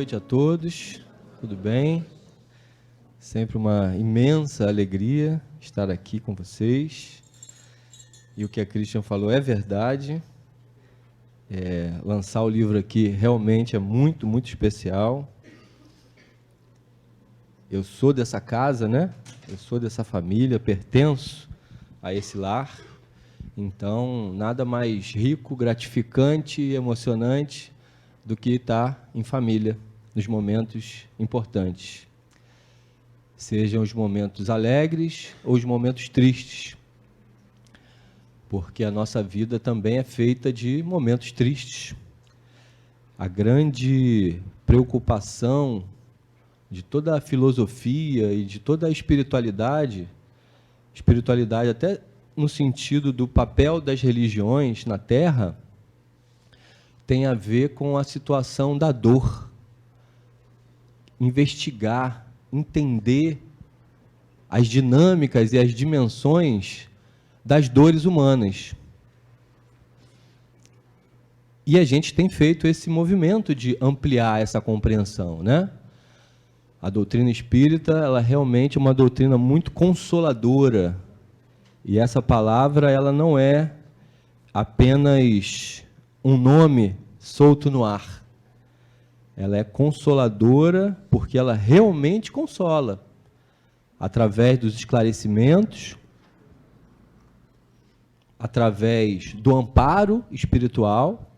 noite a todos, tudo bem? Sempre uma imensa alegria estar aqui com vocês. E o que a Christian falou é verdade. Lançar o livro aqui realmente é muito, muito especial. Eu sou dessa casa, né? Eu sou dessa família, pertenço a esse lar. Então, nada mais rico, gratificante e emocionante do que estar em família, nos momentos importantes. Sejam os momentos alegres ou os momentos tristes. Porque a nossa vida também é feita de momentos tristes. A grande preocupação de toda a filosofia e de toda a espiritualidade até no sentido do papel das religiões na Terra, tem a ver com a situação da dor. Investigar, entender as dinâmicas e as dimensões das dores humanas. E a gente tem feito esse movimento de ampliar essa compreensão, né? A doutrina espírita, ela realmente é uma doutrina muito consoladora. E essa palavra, ela não é apenas um nome solto no ar. Ela é consoladora porque ela realmente consola, através dos esclarecimentos, através do amparo espiritual.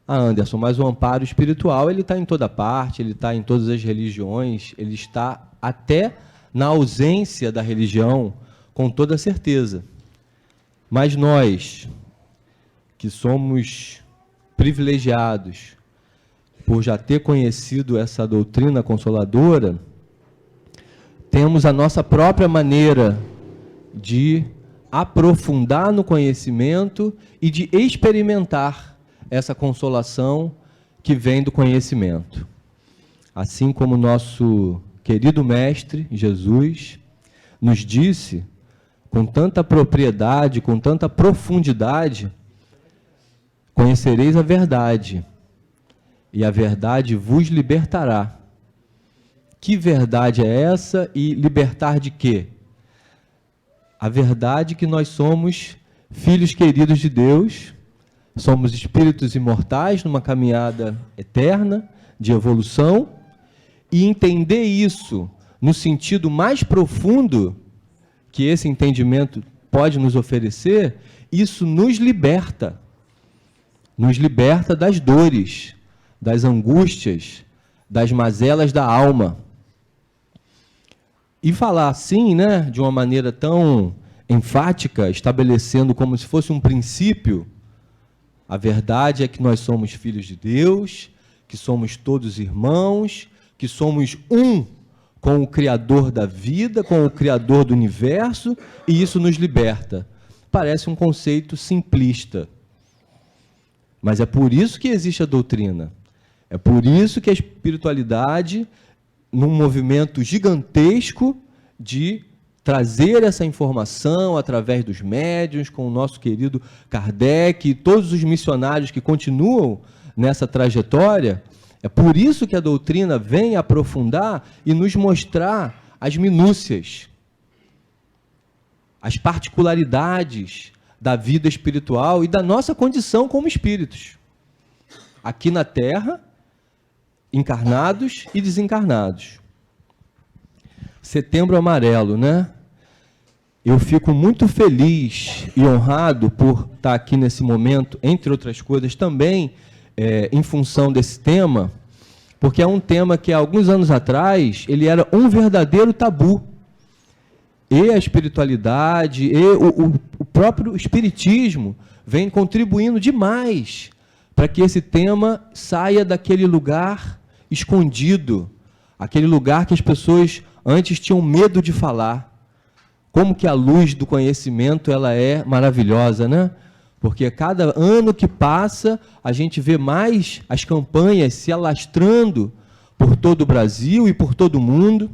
Anderson, mas o amparo espiritual, ele está em toda parte, ele está em todas as religiões, ele está até na ausência da religião, com toda certeza. Mas nós, que somos privilegiados por já ter conhecido essa doutrina consoladora, temos a nossa própria maneira de aprofundar no conhecimento e de experimentar essa consolação que vem do conhecimento. Assim como nosso querido Mestre, Jesus, nos disse, com tanta propriedade, com tanta profundidade, conhecereis a verdade, e a verdade vos libertará. Que verdade é essa e libertar de quê? A verdade que nós somos filhos queridos de Deus, somos espíritos imortais numa caminhada eterna de evolução, e entender isso no sentido mais profundo que esse entendimento pode nos oferecer, isso nos liberta das dores, das angústias, das mazelas da alma. E falar assim, né, de uma maneira tão enfática, estabelecendo como se fosse um princípio, a verdade é que nós somos filhos de Deus, que somos todos irmãos, que somos um com o Criador da vida, com o Criador do universo, e isso nos liberta. Parece um conceito simplista. Mas é por isso que existe a doutrina. É por isso que a espiritualidade, num movimento gigantesco de trazer essa informação através dos médiuns, com o nosso querido Kardec e todos os missionários que continuam nessa trajetória, é por isso que a doutrina vem aprofundar e nos mostrar as minúcias, as particularidades da vida espiritual e da nossa condição como espíritos. Aqui na Terra, encarnados e desencarnados. Setembro Amarelo, né? Eu fico muito feliz e honrado por estar aqui nesse momento, entre outras coisas, também em função desse tema, porque é um tema que há alguns anos atrás ele era um verdadeiro tabu. E a espiritualidade, e o próprio espiritismo vem contribuindo demais para que esse tema saia daquele lugar escondido, aquele lugar que as pessoas antes tinham medo de falar. Como que a luz do conhecimento ela é maravilhosa, né? Porque cada ano que passa, a gente vê mais as campanhas se alastrando por todo o Brasil e por todo o mundo.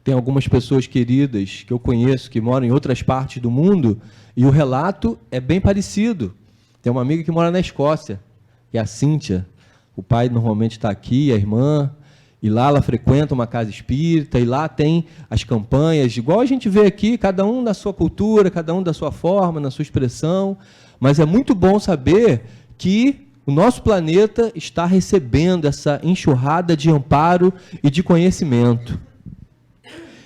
Tem algumas pessoas queridas que eu conheço, que moram em outras partes do mundo, e o relato é bem parecido. Tem uma amiga que mora na Escócia, que é a Cíntia. O pai normalmente está aqui, a irmã, e lá ela frequenta uma casa espírita, e lá tem as campanhas, igual a gente vê aqui, cada um na sua cultura, cada um da sua forma, na sua expressão, mas é muito bom saber que o nosso planeta está recebendo essa enxurrada de amparo e de conhecimento.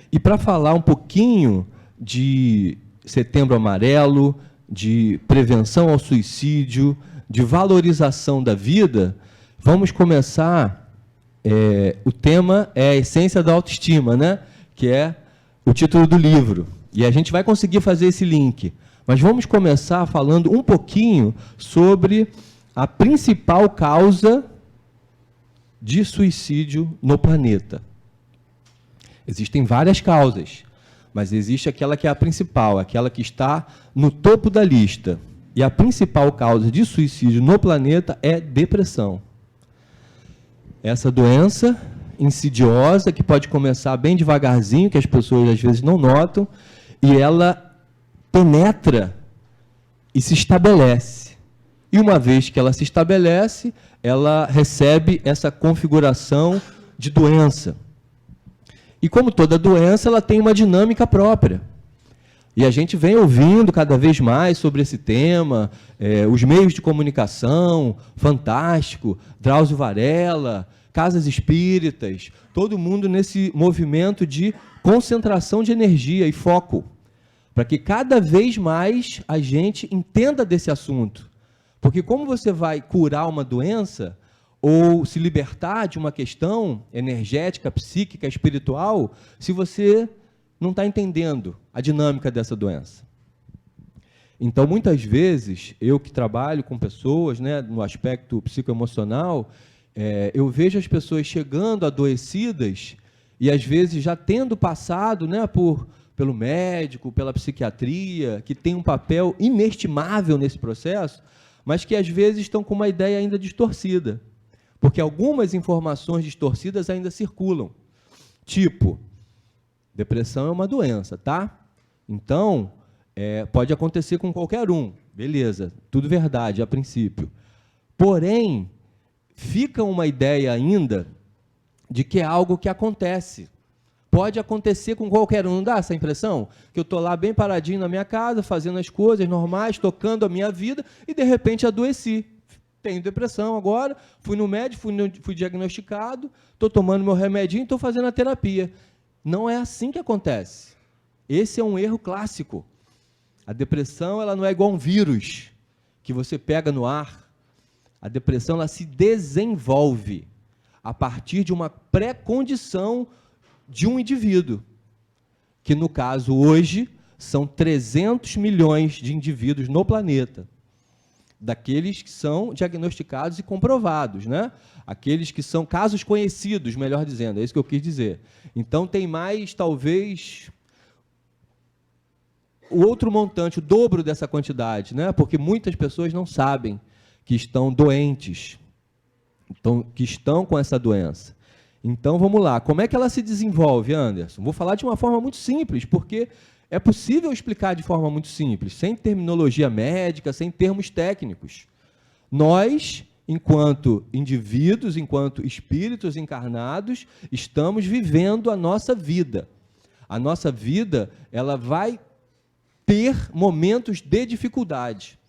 E para falar um pouquinho de Setembro Amarelo, de prevenção ao suicídio, de valorização da vida, vamos começar... o tema é a essência da autoestima, né? Que é o título do livro. E a gente vai conseguir fazer esse link. Mas vamos começar falando um pouquinho sobre a principal causa de suicídio no planeta. Existem várias causas, mas existe aquela que é a principal, aquela que está no topo da lista. E a principal causa de suicídio no planeta é depressão. Essa doença insidiosa, que pode começar bem devagarzinho, que as pessoas às vezes não notam, e ela penetra e se estabelece. E uma vez que ela se estabelece, ela recebe essa configuração de doença. E como toda doença, ela tem uma dinâmica própria. E a gente vem ouvindo cada vez mais sobre esse tema, os meios de comunicação, Fantástico, Drauzio Varela, casas espíritas, todo mundo nesse movimento de concentração de energia e foco, para que cada vez mais a gente entenda desse assunto. Porque como você vai curar uma doença, ou se libertar de uma questão energética, psíquica, espiritual, se você não está entendendo a dinâmica dessa doença? Então, muitas vezes, eu que trabalho com pessoas, né, no aspecto psicoemocional, eu vejo as pessoas chegando adoecidas e, às vezes, já tendo passado, né, pelo médico, pela psiquiatria, que tem um papel inestimável nesse processo, mas que, às vezes, estão com uma ideia ainda distorcida, porque algumas informações distorcidas ainda circulam. Tipo, depressão é uma doença, tá? Então, pode acontecer com qualquer um. Beleza, tudo verdade, a princípio. Porém, fica uma ideia ainda de que é algo que acontece. Pode acontecer com qualquer um. Não dá essa impressão? Que eu estou lá bem paradinho na minha casa, fazendo as coisas normais, tocando a minha vida, e, de repente, adoeci. Tenho depressão agora, fui no médico, fui diagnosticado, estou tomando meu remedinho, estou fazendo a terapia. Não é assim que acontece. Esse é um erro clássico. A depressão, ela não é igual um vírus que você pega no ar. A depressão, ela se desenvolve a partir de uma pré-condição de um indivíduo, que, no caso, hoje, são 300 milhões de indivíduos no planeta, daqueles que são diagnosticados e comprovados, né? Aqueles que são casos conhecidos, melhor dizendo, é isso que eu quis dizer. Então, tem mais, talvez, o outro montante, o dobro dessa quantidade, né? Porque muitas pessoas não sabem que estão doentes, que estão com essa doença. Então, vamos lá. Como é que ela se desenvolve, Anderson? Vou falar de uma forma muito simples, porque é possível explicar de forma muito simples, sem terminologia médica, sem termos técnicos. Nós, enquanto indivíduos, enquanto espíritos encarnados, estamos vivendo a nossa vida. A nossa vida, ela vai ter momentos de dificuldade.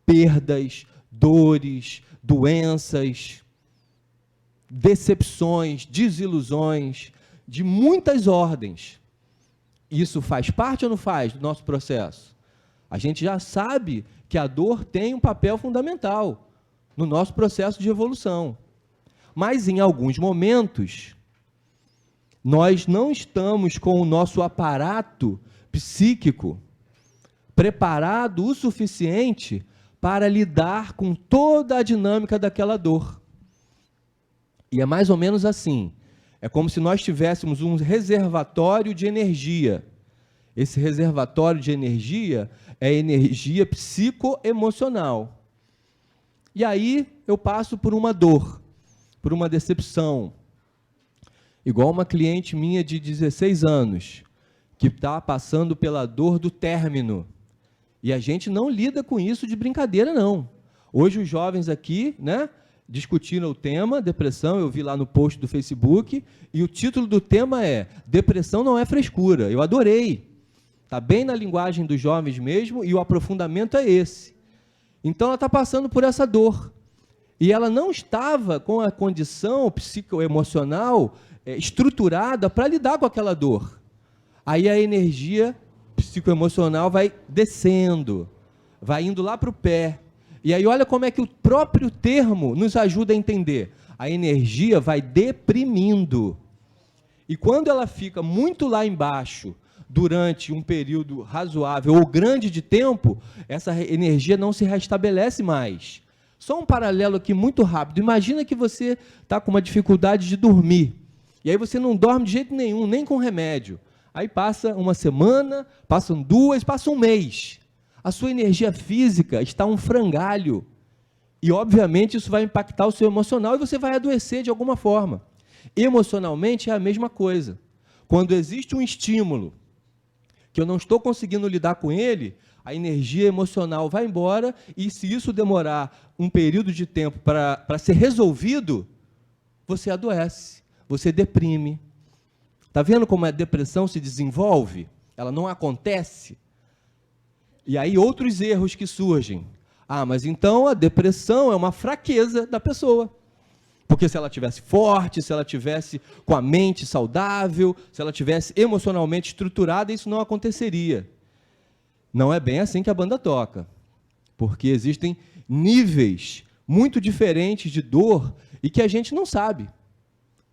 Perdas, dores, doenças, decepções, desilusões, de muitas ordens. Isso faz parte ou não faz do nosso processo? A gente já sabe que a dor tem um papel fundamental no nosso processo de evolução. Mas, em alguns momentos, nós não estamos com o nosso aparato psíquico preparado o suficiente para lidar com toda a dinâmica daquela dor. E é mais ou menos assim. É como se nós tivéssemos um reservatório de energia. Esse reservatório de energia é energia psicoemocional. E aí eu passo por uma dor, por uma decepção. Igual uma cliente minha de 16 anos, que está passando pela dor do término. E a gente não lida com isso de brincadeira, não. Hoje os jovens aqui, né, discutiram o tema, depressão, eu vi lá no post do Facebook, e o título do tema é Depressão não é frescura. Eu adorei. Está bem na linguagem dos jovens mesmo, e o aprofundamento é esse. Então, ela está passando por essa dor. E ela não estava com a condição psicoemocional estruturada para lidar com aquela dor. Aí a energia psicoemocional vai descendo, vai indo lá para o pé. E aí olha como é que o próprio termo nos ajuda a entender. A energia vai deprimindo. E quando ela fica muito lá embaixo, durante um período razoável ou grande de tempo, essa energia não se restabelece mais. Só um paralelo aqui muito rápido. Imagina que você está com uma dificuldade de dormir. E aí você não dorme de jeito nenhum, nem com remédio. Aí passa uma semana, passam 2, passa um mês. A sua energia física está um frangalho. E, obviamente, isso vai impactar o seu emocional e você vai adoecer de alguma forma. Emocionalmente é a mesma coisa. Quando existe um estímulo que eu não estou conseguindo lidar com ele, a energia emocional vai embora e, se isso demorar um período de tempo para ser resolvido, você adoece, você deprime. Está vendo como a depressão se desenvolve? Ela não acontece. E aí outros erros que surgem. Ah, mas então a depressão é uma fraqueza da pessoa. Porque se ela tivesse forte, se ela tivesse com a mente saudável, se ela tivesse emocionalmente estruturada, isso não aconteceria. Não é bem assim que a banda toca. Porque existem níveis muito diferentes de dor e que a gente não sabe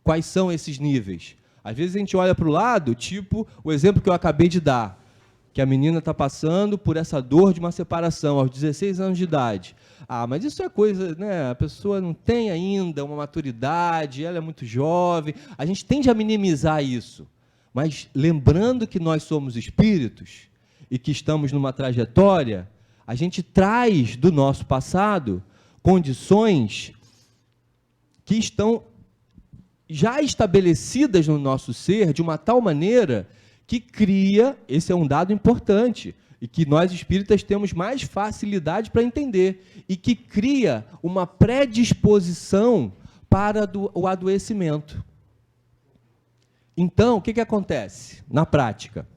quais são esses níveis. Às vezes a gente olha para o lado, tipo o exemplo que eu acabei de dar, que a menina está passando por essa dor de uma separação aos 16 anos de idade. Ah, mas isso é coisa, né? A pessoa não tem ainda uma maturidade, ela é muito jovem. A gente tende a minimizar isso. Mas lembrando que nós somos espíritos e que estamos numa trajetória, a gente traz do nosso passado condições que estão já estabelecidas no nosso ser de uma tal maneira que cria, esse é um dado importante, e que nós espíritas temos mais facilidade para entender, e que cria uma predisposição para o adoecimento. Então, o que acontece na prática?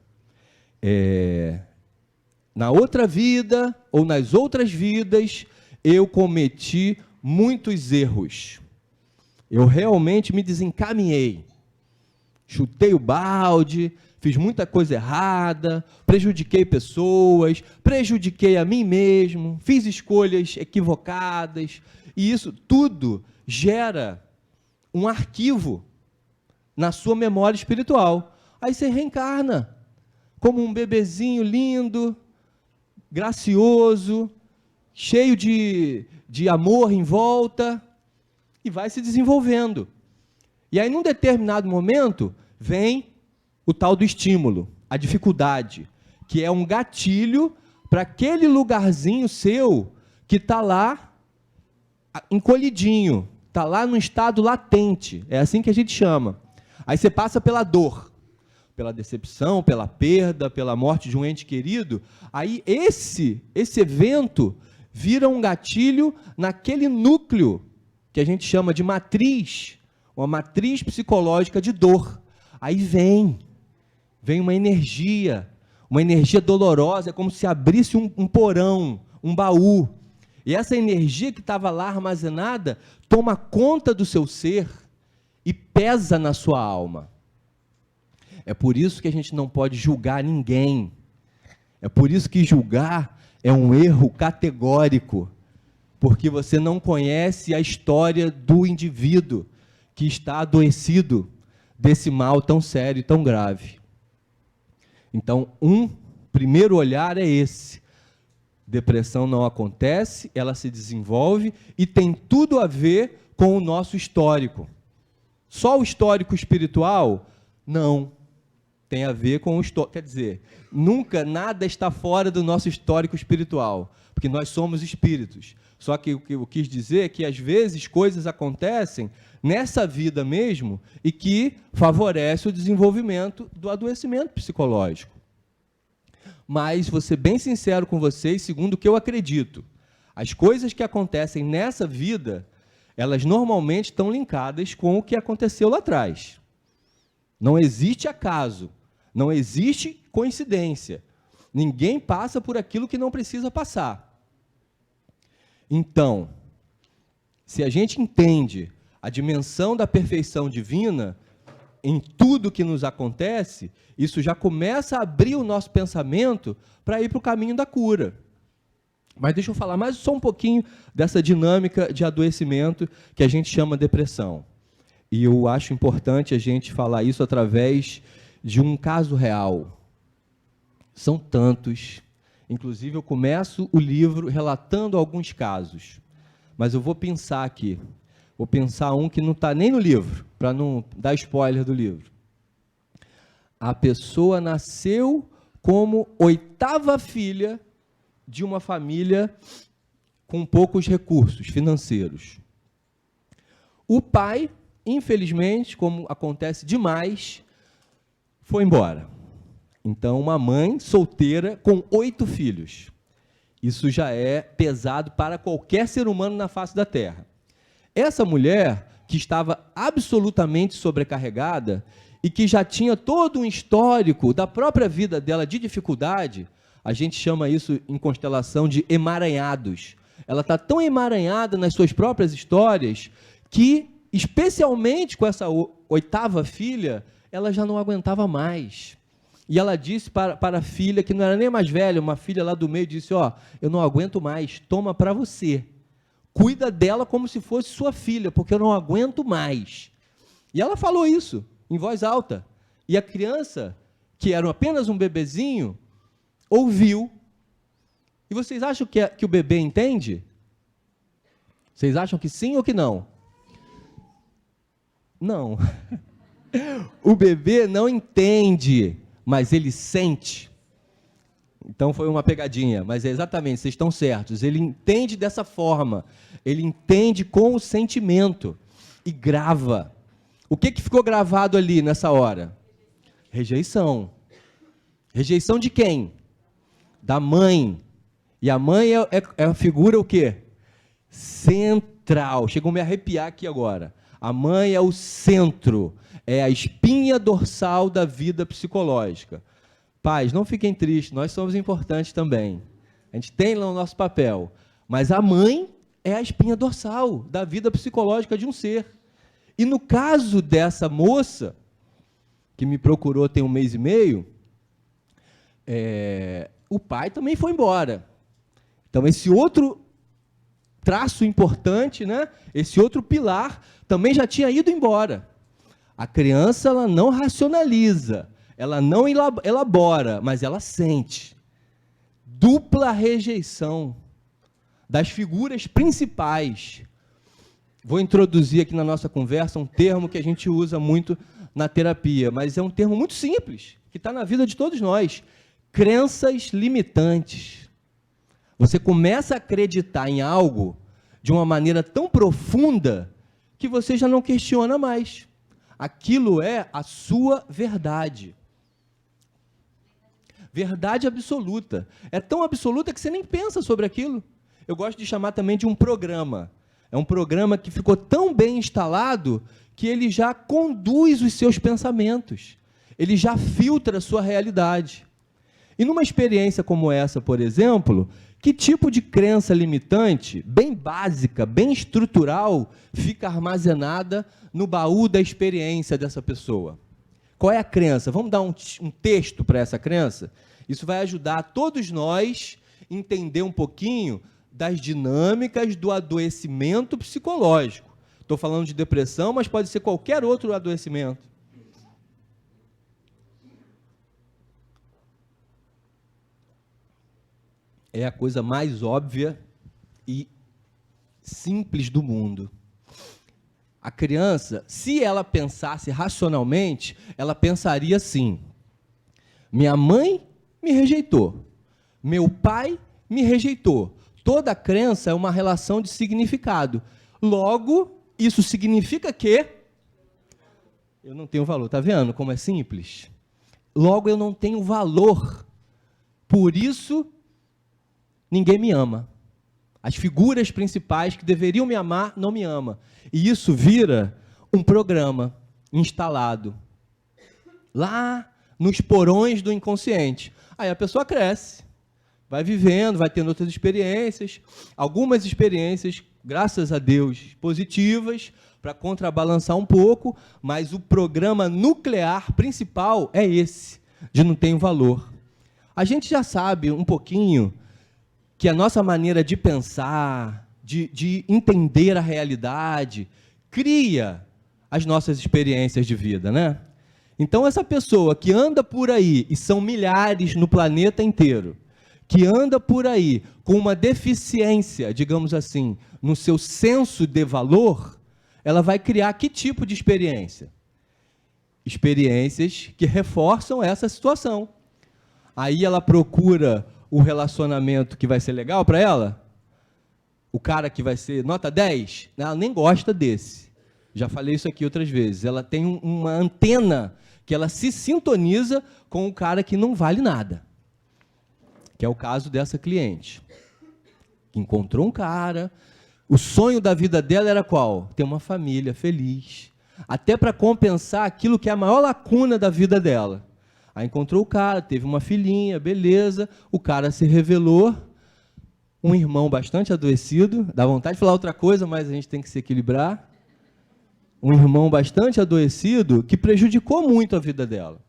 Na outra vida, ou nas outras vidas, eu cometi muitos erros. Eu realmente me desencaminhei. Chutei o balde, fiz muita coisa errada, prejudiquei pessoas, prejudiquei a mim mesmo, fiz escolhas equivocadas, e isso tudo gera um arquivo na sua memória espiritual. Aí você reencarna como um bebezinho lindo, gracioso, cheio de amor em volta, e vai se desenvolvendo. E aí, num determinado momento, vem o tal do estímulo, a dificuldade, que é um gatilho para aquele lugarzinho seu que está lá encolhidinho, está lá no estado latente, é assim que a gente chama. Aí você passa pela dor, pela decepção, pela perda, pela morte de um ente querido, aí esse evento vira um gatilho naquele núcleo que a gente chama de matriz, uma matriz psicológica de dor. Aí vem uma energia dolorosa, é como se abrisse um porão, um baú. E essa energia que estava lá armazenada toma conta do seu ser e pesa na sua alma. É por isso que a gente não pode julgar ninguém. É por isso que julgar é um erro categórico, porque você não conhece a história do indivíduo que está adoecido desse mal tão sério e tão grave. Então, primeiro olhar é esse. Depressão não acontece, ela se desenvolve e tem tudo a ver com o nosso histórico. Só o histórico espiritual? Não. Tem a ver com o histórico. Quer dizer, nunca nada está fora do nosso histórico espiritual, porque nós somos espíritos. Só que o que eu quis dizer é que, às vezes, coisas acontecem nessa vida mesmo e que favorece o desenvolvimento do adoecimento psicológico. Mas, vou ser bem sincero com vocês, segundo o que eu acredito, as coisas que acontecem nessa vida, elas normalmente estão linkadas com o que aconteceu lá atrás. Não existe acaso, não existe coincidência. Ninguém passa por aquilo que não precisa passar. Então, se a gente entende a dimensão da perfeição divina em tudo que nos acontece, isso já começa a abrir o nosso pensamento para ir para o caminho da cura. Mas deixa eu falar mais só um pouquinho dessa dinâmica de adoecimento que a gente chama depressão. E eu acho importante a gente falar isso através de um caso real. São tantos. Inclusive, eu começo o livro relatando alguns casos. Mas eu vou pensar aqui. Vou pensar um que não está nem no livro, para não dar spoiler do livro. A pessoa nasceu como 8ª filha de uma família com poucos recursos financeiros. O pai, infelizmente, como acontece demais, foi embora. Então, uma mãe solteira com 8 filhos. Isso já é pesado para qualquer ser humano na face da Terra. Essa mulher, que estava absolutamente sobrecarregada e que já tinha todo um histórico da própria vida dela de dificuldade, a gente chama isso em constelação de emaranhados. Ela está tão emaranhada nas suas próprias histórias que, especialmente com essa 8ª filha, ela já não aguentava mais. E ela disse para a filha, que não era nem mais velha, uma filha lá do meio, disse, ó, eu não aguento mais, toma para você. Cuida dela como se fosse sua filha, porque eu não aguento mais. E ela falou isso, em voz alta. E a criança, que era apenas um bebezinho, ouviu. E vocês acham que o bebê entende? Vocês acham que sim ou que não? Não. O bebê não entende, mas ele sente. Então foi uma pegadinha, mas é exatamente, vocês estão certos. Ele entende dessa forma, ele entende com o sentimento e grava. O que ficou gravado ali nessa hora? Rejeição. Rejeição de quem? Da mãe. E a mãe é a figura o quê? Central. Chegou a me arrepiar aqui agora. A mãe é o centro, é a espinha dorsal da vida psicológica. Pais, não fiquem tristes, nós somos importantes também. A gente tem lá o nosso papel. Mas a mãe é a espinha dorsal da vida psicológica de um ser. E no caso dessa moça, que me procurou tem 1 mês e meio, o pai também foi embora. Então, esse outro traço importante, né? Esse outro pilar, também já tinha ido embora. A criança, ela não racionaliza, ela não elabora, mas ela sente. Dupla rejeição das figuras principais. Vou introduzir aqui na nossa conversa um termo que a gente usa muito na terapia, mas é um termo muito simples, que está na vida de todos nós. Crenças limitantes. Você começa a acreditar em algo de uma maneira tão profunda que você já não questiona mais. Aquilo é a sua verdade. Verdade absoluta. É tão absoluta que você nem pensa sobre aquilo. Eu gosto de chamar também de um programa. É um programa que ficou tão bem instalado que ele já conduz os seus pensamentos. Ele já filtra a sua realidade. E numa experiência como essa, por exemplo, que tipo de crença limitante, bem básica, bem estrutural, fica armazenada no baú da experiência dessa pessoa? Qual é a crença? Vamos dar um texto para essa crença? Isso vai ajudar todos nós a entender um pouquinho das dinâmicas do adoecimento psicológico. Estou falando de depressão, mas pode ser qualquer outro adoecimento. É a coisa mais óbvia e simples do mundo. A criança, se ela pensasse racionalmente, ela pensaria assim: minha mãe me rejeitou, meu pai me rejeitou. Toda crença é uma relação de significado. Logo, isso significa que eu não tenho valor. Está vendo como é simples? Logo, eu não tenho valor. Por isso, ninguém me ama. As figuras principais que deveriam me amar, não me amam. E isso vira um programa instalado lá nos porões do inconsciente. Aí a pessoa cresce, vai vivendo, vai tendo outras experiências, algumas experiências, graças a Deus, positivas, para contrabalançar um pouco, mas o programa nuclear principal é esse, de não ter valor. A gente já sabe um pouquinho que a nossa maneira de pensar, de entender a realidade, cria as nossas experiências de vida, né? Então, essa pessoa que anda por aí, e são milhares no planeta inteiro, que anda por aí com uma deficiência, digamos assim, no seu senso de valor, ela vai criar que tipo de experiência? Experiências que reforçam essa situação. Aí ela procura o relacionamento que vai ser legal para ela, o cara que vai ser nota 10, ela nem gosta desse. Já falei isso aqui outras vezes. Ela tem uma antena que ela se sintoniza com o cara que não vale nada. Que é o caso dessa cliente. Encontrou um cara, o sonho da vida dela era qual? Ter uma família feliz. Até para compensar aquilo que é a maior lacuna da vida dela. Aí encontrou o cara, teve uma filhinha, beleza, o cara se revelou um irmão bastante adoecido, dá vontade de falar outra coisa, mas a gente tem que se equilibrar. Um irmão bastante adoecido que prejudicou muito a vida dela.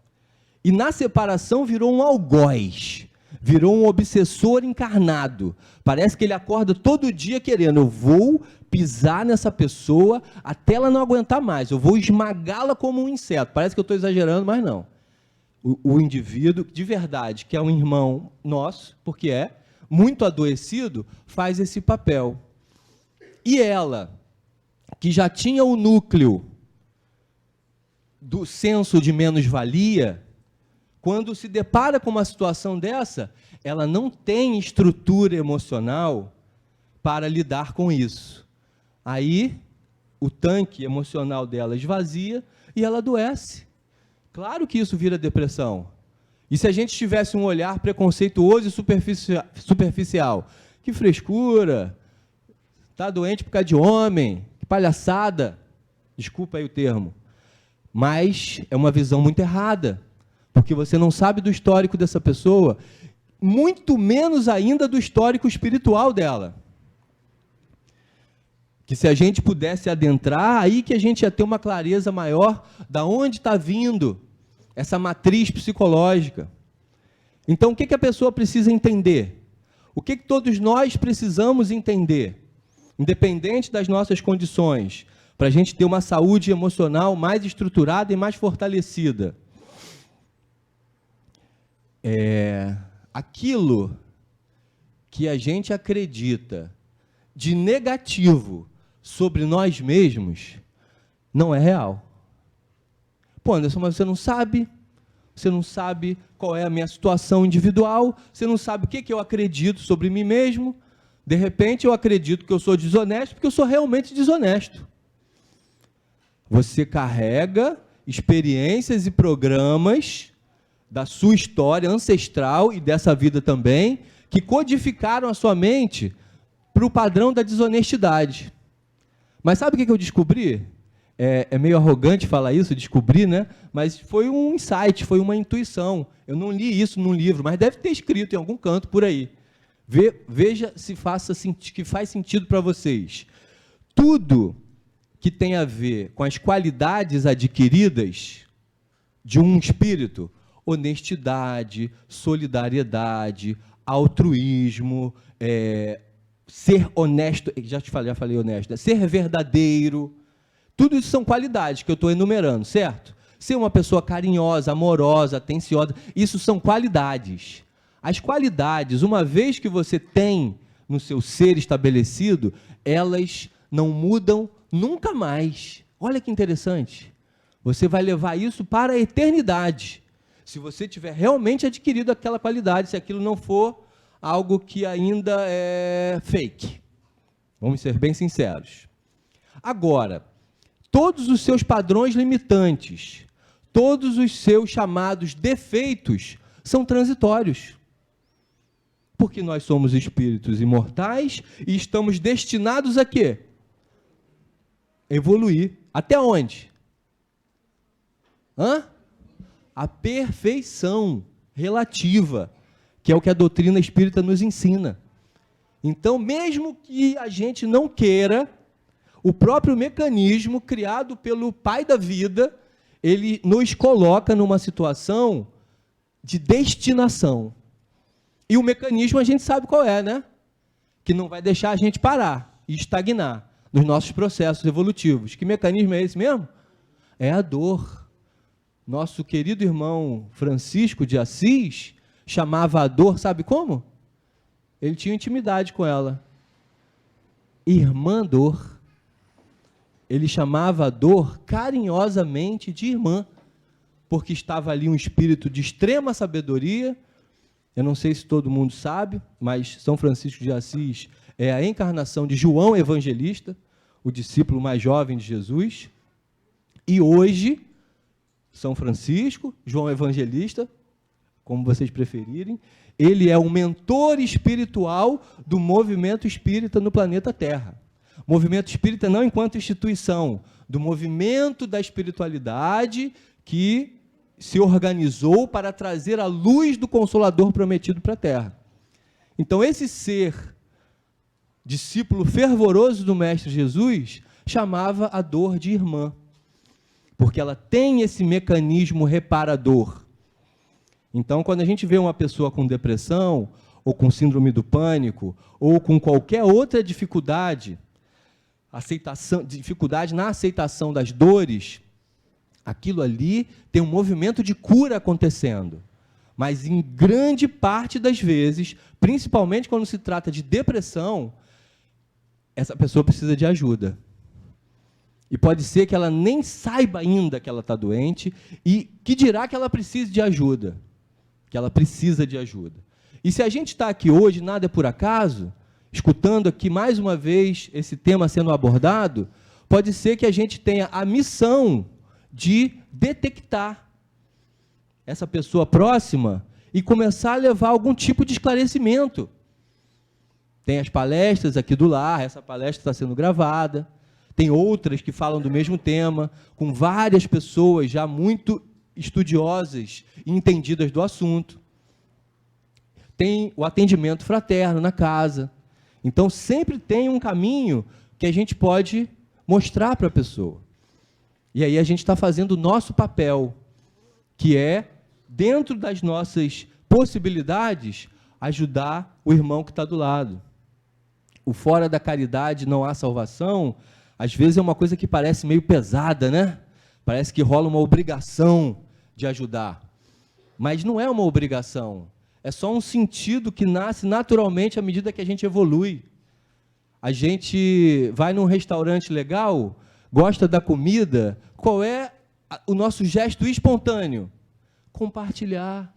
E na separação virou um algoz, virou um obsessor encarnado. Parece que ele acorda todo dia querendo, eu vou pisar nessa pessoa até ela não aguentar mais, eu vou esmagá-la como um inseto. Parece que eu estou exagerando, mas não. O indivíduo, de verdade, que é um irmão nosso, porque é, muito adoecido, faz esse papel. E ela, que já tinha o núcleo do senso de menos-valia, quando se depara com uma situação dessa, ela não tem estrutura emocional para lidar com isso. Aí, o tanque emocional dela esvazia e ela adoece. Claro que isso vira depressão. E se a gente tivesse um olhar preconceituoso e superficial? Que frescura, está doente por causa de homem, que palhaçada, desculpa aí o termo. Mas é uma visão muito errada, porque você não sabe do histórico dessa pessoa, muito menos ainda do histórico espiritual dela. Que se a gente pudesse adentrar, aí que a gente ia ter uma clareza maior da onde está vindo essa matriz psicológica. Então, o que a pessoa precisa entender? O que todos nós precisamos entender, independente das nossas condições, para a gente ter uma saúde emocional mais estruturada e mais fortalecida? Aquilo que a gente acredita de negativo sobre nós mesmos não é real. Pô, Anderson, mas você não sabe qual é a minha situação individual, você não sabe o que eu acredito sobre mim mesmo. De repente eu acredito que eu sou desonesto porque eu sou realmente desonesto. Você carrega experiências e programas da sua história ancestral e dessa vida também, que codificaram a sua mente para o padrão da desonestidade. Mas sabe o que eu descobri? É meio arrogante falar isso, descobrir, né? Mas foi um insight, foi uma intuição. Eu não li isso num livro, mas deve ter escrito em algum canto por aí. Veja se que faz sentido para vocês. Tudo que tem a ver com as qualidades adquiridas de um espírito, honestidade, solidariedade, altruísmo, ser honesto, já falei honesto, ser verdadeiro, tudo isso são qualidades que eu estou enumerando, certo? Ser uma pessoa carinhosa, amorosa, atenciosa, isso são qualidades. As qualidades, uma vez que você tem no seu ser estabelecido, elas não mudam nunca mais. Olha que interessante. Você vai levar isso para a eternidade, se você tiver realmente adquirido aquela qualidade, se aquilo não for algo que ainda é fake. Vamos ser bem sinceros. Agora, todos os seus padrões limitantes, todos os seus chamados defeitos, são transitórios. porque nós somos espíritos imortais e estamos destinados a quê? Evoluir. Até onde? A perfeição relativa, que é o que a doutrina espírita nos ensina. Então, mesmo que a gente não queira, o próprio mecanismo criado pelo Pai da vida, ele nos coloca numa situação de destinação. E o mecanismo a gente sabe qual é, né? Que não vai deixar a gente parar e estagnar nos nossos processos evolutivos. Que mecanismo é esse mesmo? É a dor. Nosso querido irmão Francisco de Assis chamava a dor, sabe como? Ele tinha intimidade com ela. Irmã dor. Ele chamava a dor carinhosamente de irmã, porque estava ali um espírito de extrema sabedoria. Eu não sei se todo mundo sabe, mas São Francisco de Assis é a encarnação de João Evangelista, o discípulo mais jovem de Jesus. E hoje, São Francisco, João Evangelista, como vocês preferirem, ele é o mentor espiritual do movimento espírita no planeta Terra. Movimento espírita não enquanto instituição, do movimento da espiritualidade que se organizou para trazer a luz do Consolador prometido para a Terra. Então, esse ser, discípulo fervoroso do Mestre Jesus, chamava a dor de irmã, porque ela tem esse mecanismo reparador. Então, quando a gente vê uma pessoa com depressão, ou com síndrome do pânico, ou com qualquer outra dificuldade na aceitação das dores, aquilo ali tem um movimento de cura acontecendo. Mas, em grande parte das vezes, principalmente quando se trata de depressão, essa pessoa precisa de ajuda. E pode ser que ela nem saiba ainda que ela está doente, e que dirá que ela precisa de ajuda. Que ela precisa de ajuda. E se a gente está aqui hoje, nada é por acaso, escutando aqui mais uma vez esse tema sendo abordado, pode ser que a gente tenha a missão de detectar essa pessoa próxima e começar a levar algum tipo de esclarecimento. Tem as palestras aqui do lar, essa palestra está sendo gravada, tem outras que falam do mesmo tema, com várias pessoas já muito estudiosas e entendidas do assunto. Tem o atendimento fraterno na casa. Então, sempre tem um caminho que a gente pode mostrar para a pessoa. E aí a gente está fazendo o nosso papel, que é, dentro das nossas possibilidades, ajudar o irmão que está do lado. O fora da caridade não há salvação, às vezes é uma coisa que parece meio pesada, né? Parece que rola uma obrigação de ajudar. Mas não é uma obrigação. É só um sentido que nasce naturalmente à medida que a gente evolui. A gente vai num restaurante legal, gosta da comida, qual é o nosso gesto espontâneo? Compartilhar.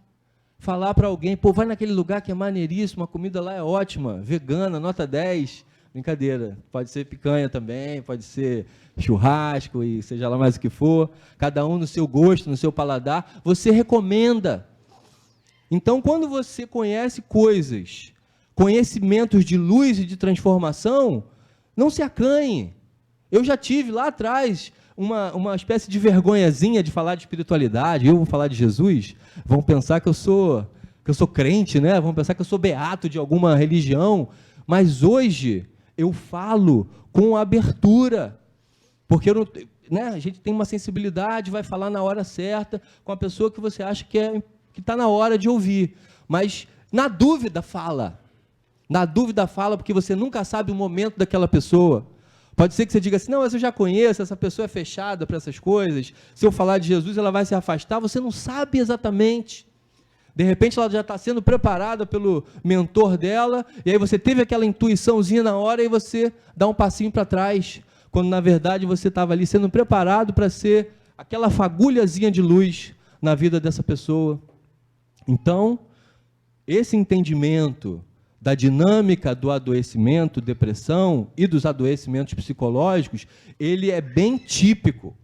Falar para alguém, pô, vai naquele lugar que é maneiríssimo, a comida lá é ótima, vegana, nota 10. Brincadeira, pode ser picanha também, pode ser churrasco e seja lá mais o que for, cada um no seu gosto, no seu paladar, você recomenda. Então, quando você conhece coisas, conhecimentos de luz e de transformação, não se acanhe. Eu já tive lá atrás uma espécie de vergonhazinha de falar de espiritualidade, eu vou falar de Jesus, vão pensar que eu sou crente, né? Vão pensar que eu sou beato de alguma religião, mas hoje eu falo com abertura, porque eu não, né, a gente tem uma sensibilidade, vai falar na hora certa, com a pessoa que você acha que está na hora de ouvir, mas na dúvida fala, porque você nunca sabe o momento daquela pessoa. Pode ser que você diga assim, não, mas eu já conheço, essa pessoa é fechada para essas coisas, se eu falar de Jesus ela vai se afastar, você não sabe exatamente. De repente ela já está sendo preparada pelo mentor dela, e aí você teve aquela intuiçãozinha na hora e você dá um passinho para trás, quando na verdade você estava ali sendo preparado para ser aquela fagulhazinha de luz na vida dessa pessoa. Então, esse entendimento da dinâmica do adoecimento, depressão e dos adoecimentos psicológicos, ele é bem típico,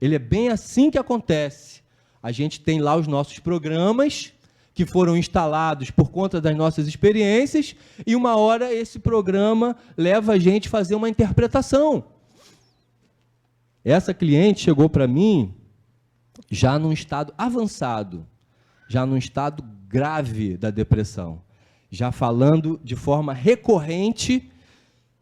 ele é bem assim que acontece. A gente tem lá os nossos programas, que foram instalados por conta das nossas experiências, e uma hora esse programa leva a gente a fazer uma interpretação. Essa cliente chegou para mim já num estado avançado, já num estado grave da depressão, já falando de forma recorrente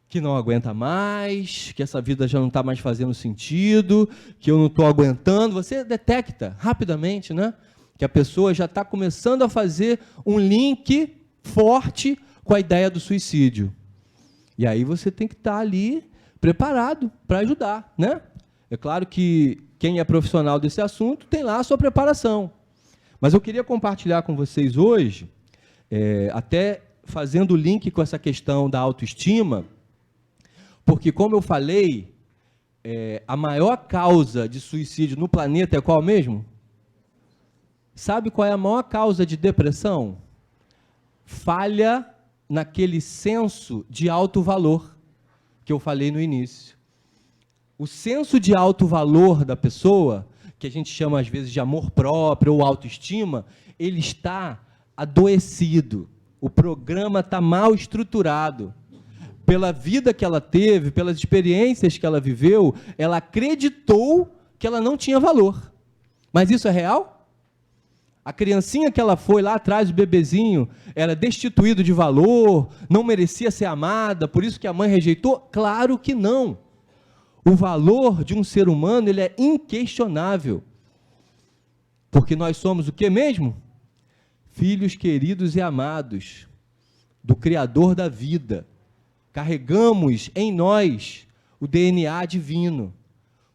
que não aguenta mais, que essa vida já não está mais fazendo sentido, que eu não estou aguentando. Você detecta rapidamente, né, que a pessoa já está começando a fazer um link forte com a ideia do suicídio. E aí você tem que estar ali preparado para ajudar, né? É claro que quem é profissional desse assunto tem lá a sua preparação. Mas eu queria compartilhar com vocês hoje, até fazendo o link com essa questão da autoestima, porque, como eu falei, a maior causa de suicídio no planeta é qual mesmo? Sabe qual é a maior causa de depressão? Falha naquele senso de alto valor que eu falei no início. O senso de alto valor da pessoa, que a gente chama às vezes de amor próprio ou autoestima, ele está adoecido. O programa está mal estruturado. Pela vida que ela teve, pelas experiências que ela viveu, ela acreditou que ela não tinha valor. Mas isso é real? A criancinha que ela foi lá atrás, o bebezinho, era destituído de valor, não merecia ser amada, por isso que a mãe rejeitou? Claro que não. O valor de um ser humano, ele é inquestionável. Porque nós somos o que mesmo? Filhos queridos e amados do Criador da vida. Carregamos em nós o DNA divino.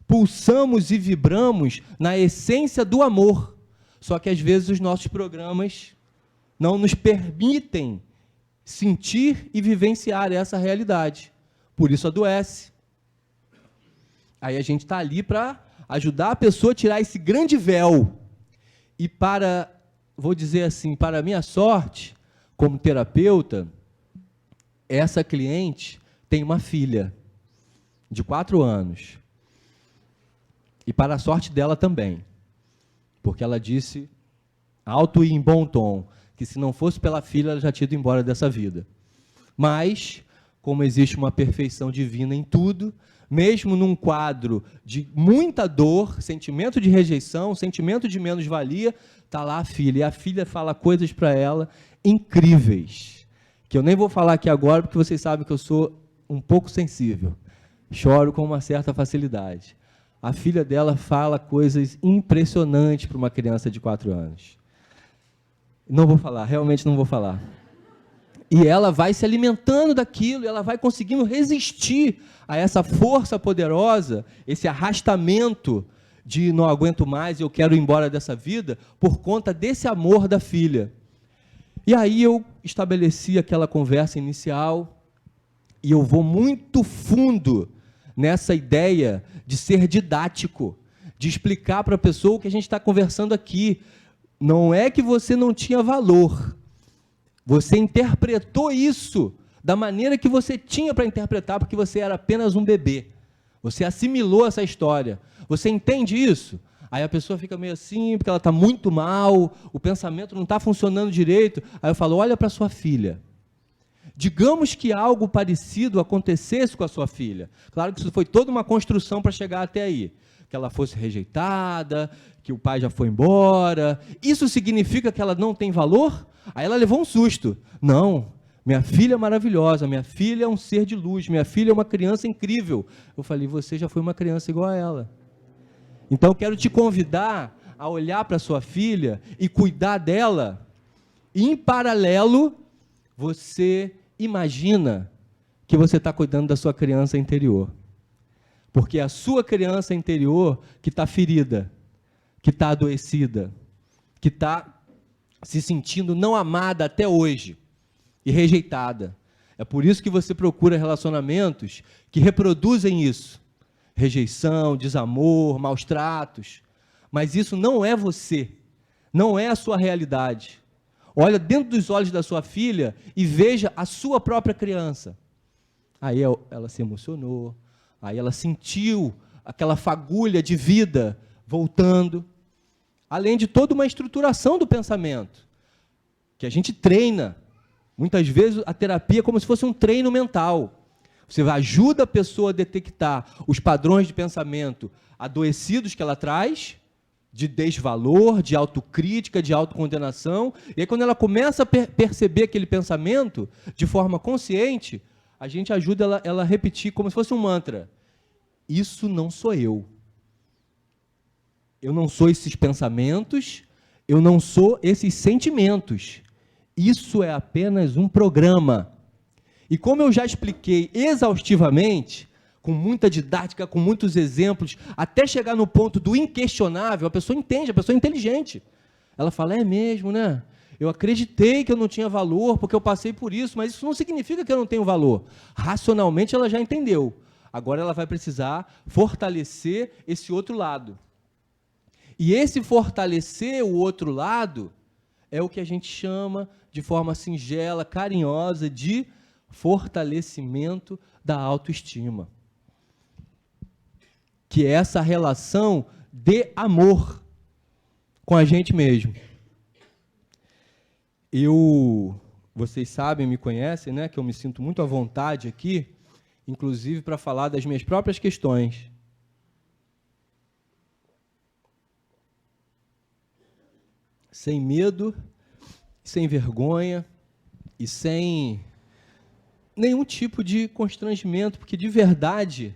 Pulsamos e vibramos na essência do amor. Só que, às vezes, os nossos programas não nos permitem sentir e vivenciar essa realidade. Por isso adoece. Aí a gente está ali para ajudar a pessoa a tirar esse grande véu. E para, vou dizer assim, para a minha sorte, como terapeuta, essa cliente tem uma filha de 4 anos. E para a sorte dela também. Porque ela disse, alto e em bom tom, que se não fosse pela filha, ela já tinha ido embora dessa vida. Mas, como existe uma perfeição divina em tudo, mesmo num quadro de muita dor, sentimento de rejeição, sentimento de menos-valia, está lá a filha. E a filha fala coisas para ela incríveis, que eu nem vou falar aqui agora, porque vocês sabem que eu sou um pouco sensível. Choro com uma certa facilidade. A filha dela fala coisas impressionantes para uma criança de 4 anos. Não vou falar, realmente não vou falar. E ela vai se alimentando daquilo, ela vai conseguindo resistir a essa força poderosa, esse arrastamento de não aguento mais, eu quero ir embora dessa vida, por conta desse amor da filha. E aí eu estabeleci aquela conversa inicial, e eu vou muito fundo nessa ideia de ser didático, de explicar para a pessoa o que a gente está conversando aqui. Não é que você não tinha valor, você interpretou isso da maneira que você tinha para interpretar, porque você era apenas um bebê. Você assimilou essa história. Você entende isso? Aí a pessoa fica meio assim, porque ela está muito mal, o pensamento não está funcionando direito. Aí eu falo, olha para sua filha. Digamos que algo parecido acontecesse com a sua filha. Claro que isso foi toda uma construção para chegar até aí. Que ela fosse rejeitada, que o pai já foi embora. Isso significa que ela não tem valor? Aí ela levou um susto. Não, minha filha é maravilhosa, minha filha é um ser de luz, minha filha é uma criança incrível. Eu falei, você já foi uma criança igual a ela. Então, eu quero te convidar a olhar para sua filha e cuidar dela. E, em paralelo, você imagina que você está cuidando da sua criança interior. Porque é a sua criança interior que está ferida, que está adoecida, que está se sentindo não amada até hoje e rejeitada. É por isso que você procura relacionamentos que reproduzem isso. Rejeição, desamor, maus tratos. Mas isso não é você, não é a sua realidade. Olha dentro dos olhos da sua filha e veja a sua própria criança. Aí ela se emocionou, aí ela sentiu aquela fagulha de vida voltando, além de toda uma estruturação do pensamento. que a gente treina. Muitas vezes a terapia é como se fosse um treino mental. Você ajuda a pessoa a detectar os padrões de pensamento adoecidos que ela traz, de desvalor, de autocrítica, de autocondenação. E aí, quando ela começa a perceber aquele pensamento de forma consciente, a gente ajuda ela a repetir como se fosse um mantra. Isso não sou eu. Eu não sou esses pensamentos, eu não sou esses sentimentos. Isso é apenas um programa. E como eu já expliquei exaustivamente, com muita didática, com muitos exemplos, até chegar no ponto do inquestionável, a pessoa entende, a pessoa é inteligente. Ela fala, é mesmo, né? Eu acreditei que eu não tinha valor, porque eu passei por isso, mas isso não significa que eu não tenho valor. Racionalmente ela já entendeu. Agora ela vai precisar fortalecer esse outro lado. E esse fortalecer o outro lado é o que a gente chama, de forma singela, carinhosa, de fortalecimento da autoestima. Que é essa relação de amor com a gente mesmo. Vocês sabem, me conhecem, né, que eu me sinto muito à vontade aqui, inclusive para falar das minhas próprias questões. Sem medo, sem vergonha e sem nenhum tipo de constrangimento, porque de verdade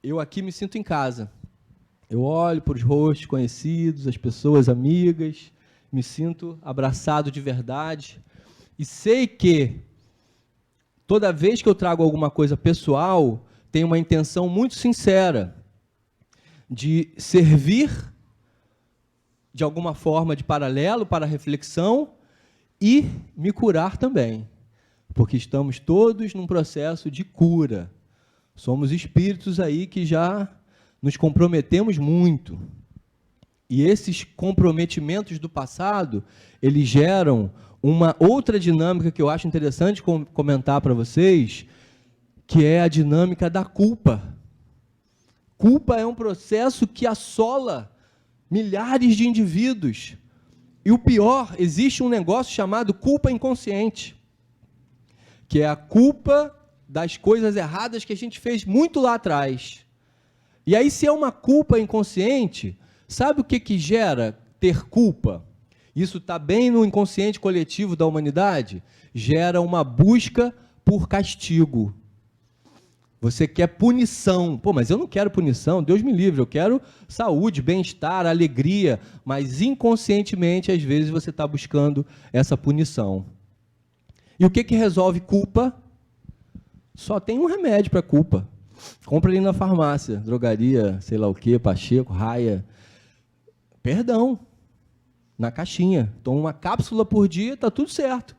eu aqui me sinto em casa. Eu olho para os rostos conhecidos, as pessoas amigas, me sinto abraçado de verdade e sei que toda vez que eu trago alguma coisa pessoal, tem uma intenção muito sincera de servir de alguma forma de paralelo para a reflexão e me curar também, porque estamos todos num processo de cura. Somos espíritos aí que já nos comprometemos muito. E esses comprometimentos do passado, eles geram uma outra dinâmica que eu acho interessante comentar para vocês, que é a dinâmica da culpa. Culpa é um processo que assola milhares de indivíduos. E o pior, existe um negócio chamado culpa inconsciente, que é a culpa das coisas erradas que a gente fez muito lá atrás. E aí, se é uma culpa inconsciente, sabe o que gera ter culpa? Isso está bem no inconsciente coletivo da humanidade? Gera uma busca por castigo. Você quer punição. Pô, mas eu não quero punição, Deus me livre, eu quero saúde, bem-estar, alegria, mas inconscientemente, às vezes, você está buscando essa punição. E o que resolve culpa? Só tem um remédio para culpa. Compra ali na farmácia, drogaria, sei lá o quê, Pacheco, Raia. Perdão, na caixinha. Toma uma cápsula por dia, está tudo certo.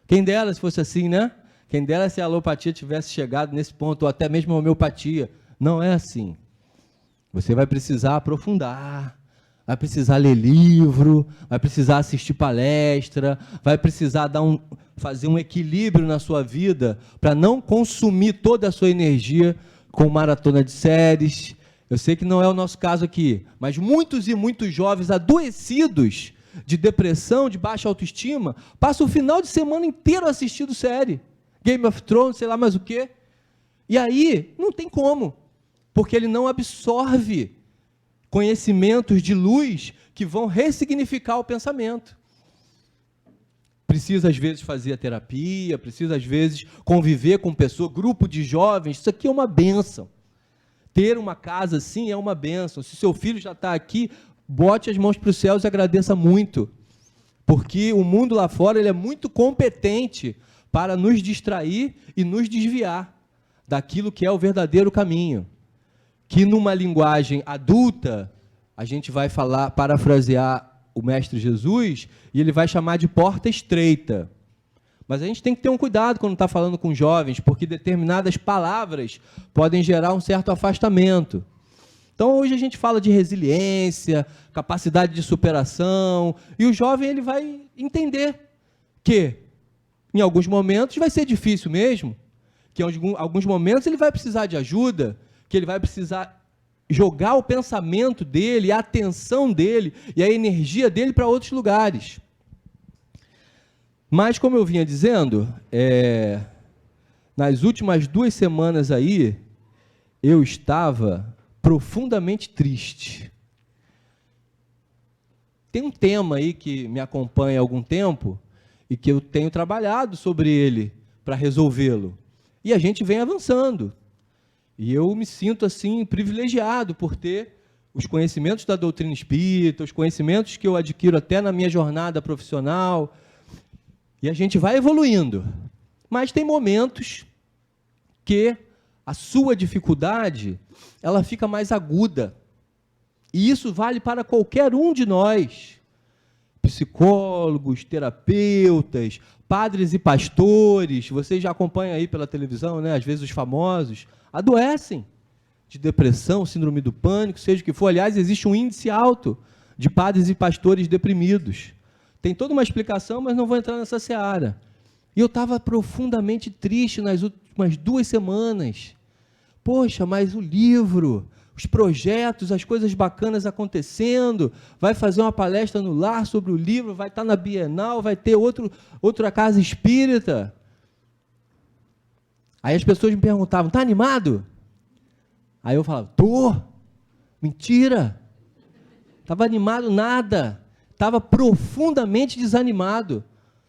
Quem dera se fosse assim, né? Quem dera se a alopatia tivesse chegado nesse ponto, ou até mesmo a homeopatia. Não é assim. Você vai precisar aprofundar, vai precisar ler livro, vai precisar assistir palestra, vai precisar fazer um equilíbrio na sua vida para não consumir toda a sua energia com maratona de séries. Eu sei que não é o nosso caso aqui, mas muitos e muitos jovens adoecidos de depressão, de baixa autoestima, passam o final de semana inteiro assistindo série. Game of Thrones, sei lá mais o quê. E aí, não tem como, porque ele não absorve conhecimentos de luz que vão ressignificar o pensamento. Precisa, às vezes, fazer a terapia, precisa, às vezes, conviver com pessoa, grupo de jovens. Isso aqui é uma bênção. Ter uma casa assim é uma bênção. Se seu filho já está aqui, bote as mãos para os céus e agradeça muito, porque o mundo lá fora ele é muito competente para nos distrair e nos desviar daquilo que é o verdadeiro caminho, que numa linguagem adulta, a gente vai falar, parafrasear o Mestre Jesus, e ele vai chamar de porta estreita. Mas a gente tem que ter um cuidado quando está falando com jovens, porque determinadas palavras podem gerar um certo afastamento. Então, hoje a gente fala de resiliência, capacidade de superação, e o jovem ele vai entender que, em alguns momentos, vai ser difícil mesmo, que em alguns momentos ele vai precisar de ajuda, que ele vai precisar jogar o pensamento dele, a atenção dele e a energia dele para outros lugares. Mas, como eu vinha dizendo, nas últimas 2 semanas aí, eu estava profundamente triste. Tem um tema aí que me acompanha há algum tempo e que eu tenho trabalhado sobre ele para resolvê-lo. E a gente vem avançando. E eu me sinto, assim, privilegiado por ter os conhecimentos da doutrina espírita, os conhecimentos que eu adquiro até na minha jornada profissional. E a gente vai evoluindo. Mas tem momentos que a sua dificuldade, ela fica mais aguda. E isso vale para qualquer um de nós. Psicólogos, terapeutas, padres e pastores, vocês já acompanham aí pela televisão, né? Às vezes os famosos adoecem de depressão, síndrome do pânico, seja o que for. Aliás, existe um índice alto de padres e pastores deprimidos. Tem toda uma explicação, mas não vou entrar nessa seara. E eu estava profundamente triste nas últimas 2 semanas. Poxa, mas o livro, os projetos, as coisas bacanas acontecendo, vai fazer uma palestra no lar sobre o livro, vai estar na Bienal, vai ter outra casa espírita. Aí as pessoas me perguntavam, está animado? Aí eu falava, tô. Mentira. Estava animado nada. Estava profundamente desanimado.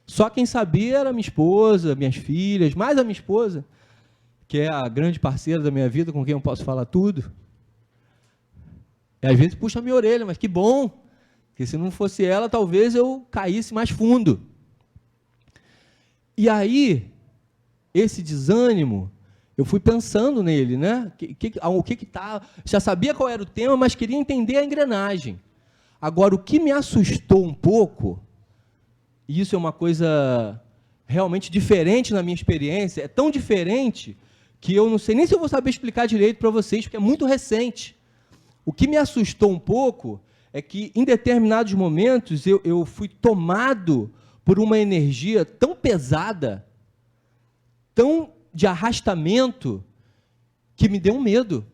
Só quem sabia era minha esposa, minhas filhas, mais a minha esposa, que é a grande parceira da minha vida, com quem eu posso falar tudo. E às vezes puxa a minha orelha, mas que bom, porque se não fosse ela, talvez eu caísse mais fundo. E aí, esse desânimo, eu fui pensando nele, né? Já sabia qual era o tema, mas queria entender a engrenagem. Agora, o que me assustou um pouco, e isso é uma coisa realmente diferente na minha experiência, é tão diferente que eu não sei nem se eu vou saber explicar direito para vocês, porque é muito recente. O que me assustou um pouco é que, em determinados momentos, eu fui tomado por uma energia tão pesada, tão de arrastamento, que me deu um medo.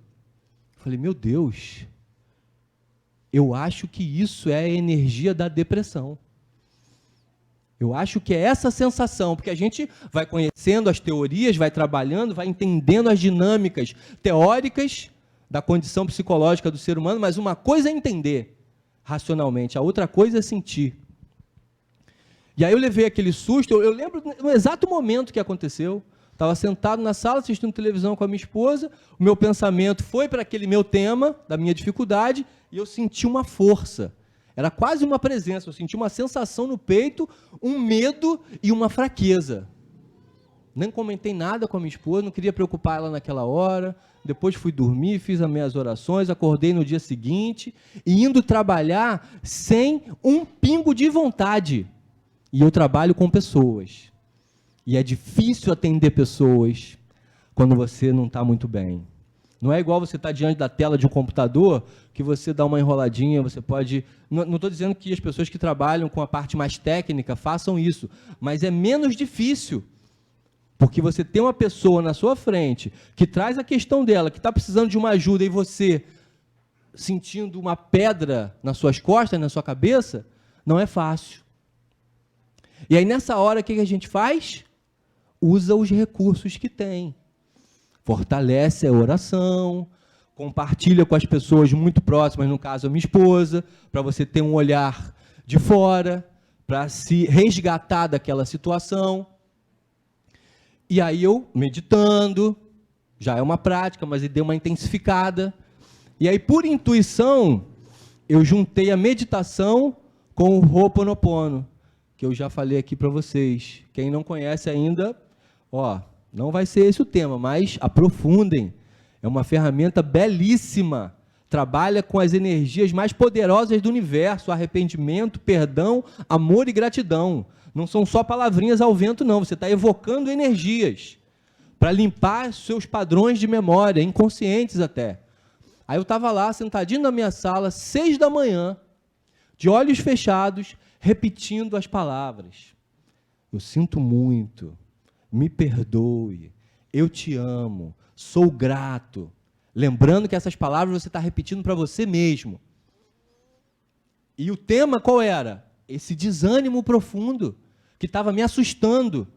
Falei, meu Deus, eu acho que isso é a energia da depressão. Eu acho que é essa sensação, porque a gente vai conhecendo as teorias, vai trabalhando, vai entendendo as dinâmicas teóricas da condição psicológica do ser humano, mas uma coisa é entender racionalmente, a outra coisa é sentir. E aí eu levei aquele susto, eu lembro no exato momento que aconteceu, estava sentado na sala assistindo televisão com a minha esposa, o meu pensamento foi para aquele meu tema, da minha dificuldade, e eu senti uma força. Era quase uma presença, eu senti uma sensação no peito, um medo e uma fraqueza. Nem comentei nada com a minha esposa, não queria preocupar ela naquela hora. Depois fui dormir, fiz as minhas orações, acordei no dia seguinte, e indo trabalhar sem um pingo de vontade. E eu trabalho com pessoas. E é difícil atender pessoas quando você não está muito bem. Não é igual você estar diante da tela de um computador, que você dá uma enroladinha, você pode... Não estou dizendo que as pessoas que trabalham com a parte mais técnica façam isso, mas é menos difícil, porque você tem uma pessoa na sua frente que traz a questão dela, que está precisando de uma ajuda, e você sentindo uma pedra nas suas costas, na sua cabeça, não é fácil. E aí, nessa hora, o que a gente faz? Usa os recursos que tem. Fortalece a oração, compartilha com as pessoas muito próximas, no caso a minha esposa, para você ter um olhar de fora, para se resgatar daquela situação. E aí eu, meditando, já é uma prática, mas dei uma intensificada. E aí, por intuição, eu juntei a meditação com o Ho'oponopono, que eu já falei aqui para vocês. Quem não conhece ainda, não vai ser esse o tema, mas aprofundem. É uma ferramenta belíssima. Trabalha com as energias mais poderosas do universo, arrependimento, perdão, amor e gratidão. Não são só palavrinhas ao vento, não. Você está evocando energias para limpar seus padrões de memória, inconscientes até. Aí eu estava lá, sentadinho na minha sala, 6 da manhã, de olhos fechados, repetindo as palavras. Eu sinto muito. Me perdoe, eu te amo, sou grato. Lembrando que essas palavras você está repetindo para você mesmo. E o tema qual era? Esse desânimo profundo que estava me assustando.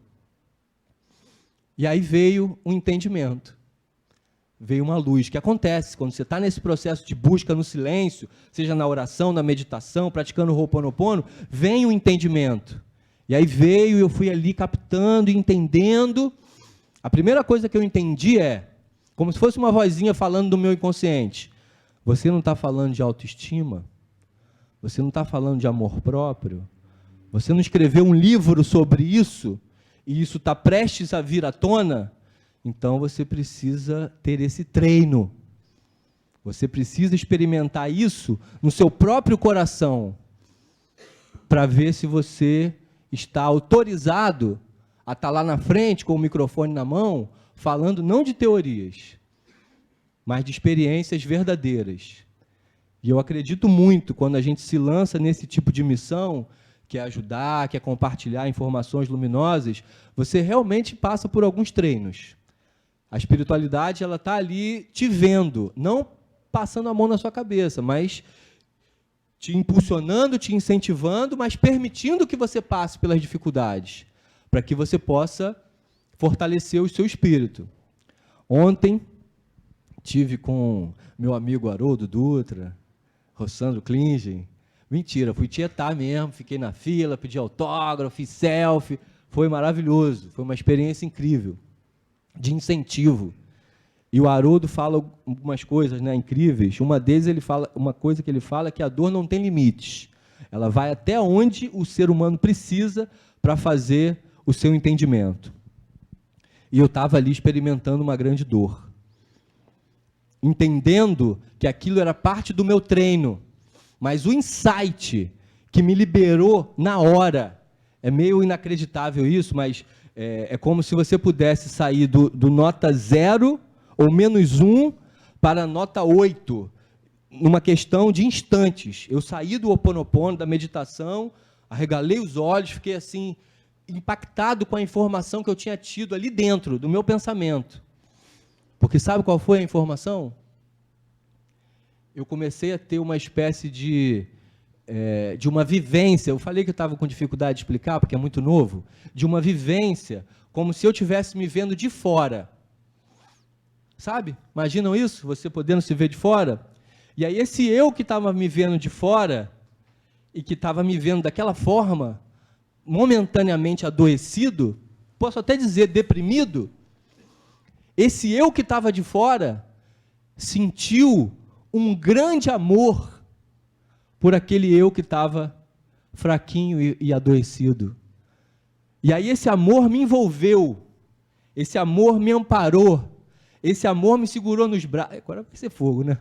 E aí veio um entendimento, veio uma luz, que acontece quando você está nesse processo de busca no silêncio, seja na oração, na meditação, praticando o Ho'oponopono, vem o entendimento. E aí veio, eu fui ali captando, entendendo. A primeira coisa que eu entendi é, como se fosse uma vozinha falando do meu inconsciente, você não está falando de autoestima? Você não está falando de amor próprio? Você não escreveu um livro sobre isso? E isso está prestes a vir à tona? Então você precisa ter esse treino. Você precisa experimentar isso no seu próprio coração, para ver se você está autorizado a estar lá na frente, com o microfone na mão, falando não de teorias, mas de experiências verdadeiras. E eu acredito muito, quando a gente se lança nesse tipo de missão, que é ajudar, que é compartilhar informações luminosas, você realmente passa por alguns treinos. A espiritualidade, ela está ali te vendo, não passando a mão na sua cabeça, mas te impulsionando, te incentivando, mas permitindo que você passe pelas dificuldades, para que você possa fortalecer o seu espírito. Ontem, tive com meu amigo Haroldo Dutra, Rossandro Klingen. Mentira, fui tietar mesmo, fiquei na fila, pedi autógrafo, fiz selfie, foi maravilhoso, foi uma experiência incrível, de incentivo. E o Haroldo fala algumas coisas, né, incríveis. Uma deles, uma coisa que ele fala é que a dor não tem limites. Ela vai até onde o ser humano precisa para fazer o seu entendimento. E eu estava ali experimentando uma grande dor, entendendo que aquilo era parte do meu treino, mas o insight que me liberou na hora, é meio inacreditável isso, mas é como se você pudesse sair do nota 0 ou -1 para a nota 8, numa questão de instantes. Eu saí do Ho'oponopono, da meditação, arregalei os olhos, fiquei assim, impactado com a informação que eu tinha tido ali dentro do meu pensamento. Porque sabe qual foi a informação? Eu comecei a ter uma espécie de uma vivência, eu falei que eu estava com dificuldade de explicar, porque é muito novo, de uma vivência, como se eu estivesse me vendo de fora. Sabe? Imaginam isso? Você podendo se ver de fora? E aí esse eu que estava me vendo de fora, e que estava me vendo daquela forma, momentaneamente adoecido, posso até dizer deprimido, esse eu que estava de fora sentiu um grande amor por aquele eu que estava fraquinho e adoecido. E aí esse amor me envolveu, esse amor me amparou, esse amor me segurou nos braços. Agora vai ser fogo, né?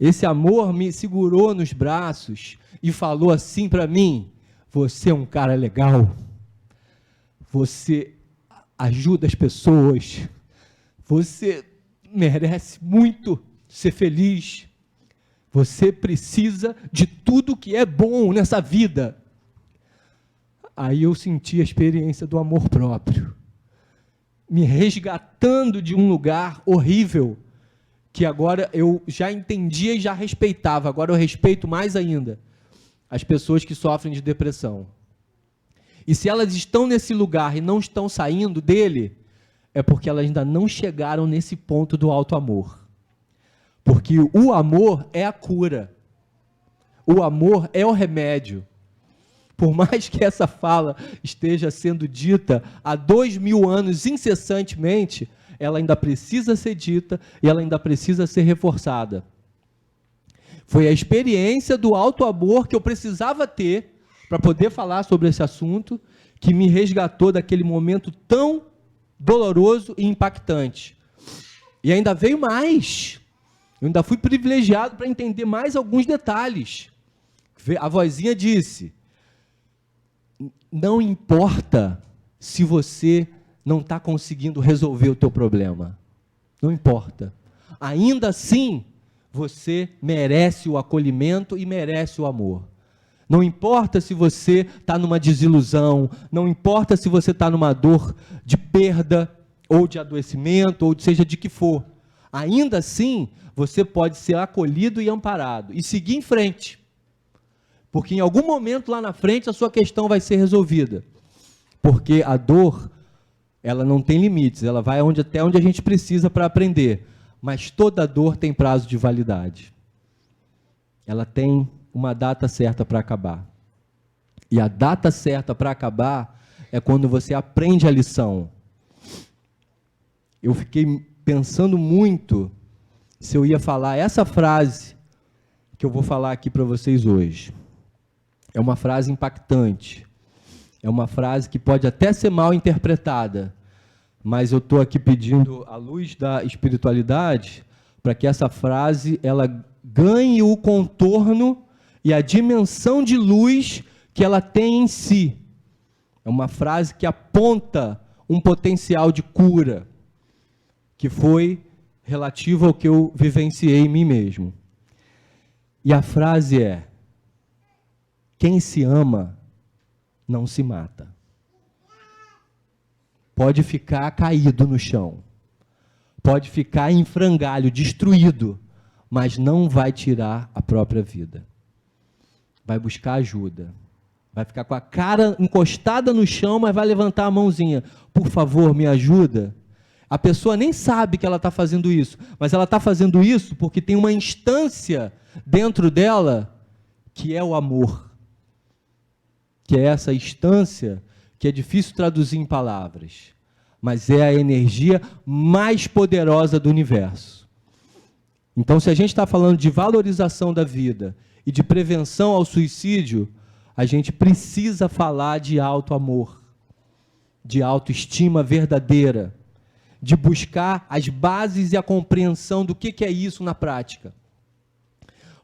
Esse amor me segurou nos braços e falou assim para mim: você é um cara legal, você ajuda as pessoas, você merece muito ser feliz, você precisa de tudo que é bom nessa vida. Aí eu senti a experiência do amor próprio, me resgatando de um lugar horrível, que agora eu já entendia e já respeitava, agora eu respeito mais ainda as pessoas que sofrem de depressão. E se elas estão nesse lugar e não estão saindo dele, é porque elas ainda não chegaram nesse ponto do alto amor. Porque o amor é a cura. O amor é o remédio. Por mais que essa fala esteja sendo dita há 2000 anos incessantemente, ela ainda precisa ser dita e ela ainda precisa ser reforçada. Foi a experiência do alto amor que eu precisava ter para poder falar sobre esse assunto, que me resgatou daquele momento tão doloroso e impactante. E ainda veio mais. Eu ainda fui privilegiado para entender mais alguns detalhes. A vozinha disse: não importa se você não está conseguindo resolver o teu problema. Não importa. Ainda assim, você merece o acolhimento e merece o amor. Não importa se você está numa desilusão, não importa se você está numa dor de perda, ou de adoecimento, ou seja de que for. Ainda assim, você pode ser acolhido e amparado, e seguir em frente. porque em algum momento lá na frente a sua questão vai ser resolvida. Porque a dor, ela não tem limites, ela vai até onde a gente precisa para aprender. Mas toda dor tem prazo de validade. Ela tem uma data certa para acabar. E a data certa para acabar é quando você aprende a lição. Eu fiquei pensando muito se eu ia falar essa frase que eu vou falar aqui para vocês hoje. É uma frase impactante. É uma frase que pode até ser mal interpretada, mas eu estou aqui pedindo a luz da espiritualidade para que essa frase ela ganhe o contorno e a dimensão de luz que ela tem em si. É uma frase que aponta um potencial de cura, que foi relativo ao que eu vivenciei em mim mesmo. E a frase é: quem se ama não se mata. Pode ficar caído no chão, pode ficar em frangalho, destruído, mas não vai tirar a própria vida. Vai buscar ajuda. Vai ficar com a cara encostada no chão, mas vai levantar a mãozinha. Por favor, me ajuda. A pessoa nem sabe que ela está fazendo isso, mas ela está fazendo isso porque tem uma instância dentro dela que é o amor. Que é essa instância que é difícil traduzir em palavras, mas é a energia mais poderosa do universo. Então, se a gente está falando de valorização da vida e de prevenção ao suicídio, a gente precisa falar de auto-amor, de autoestima verdadeira, de buscar as bases e a compreensão do que é isso na prática.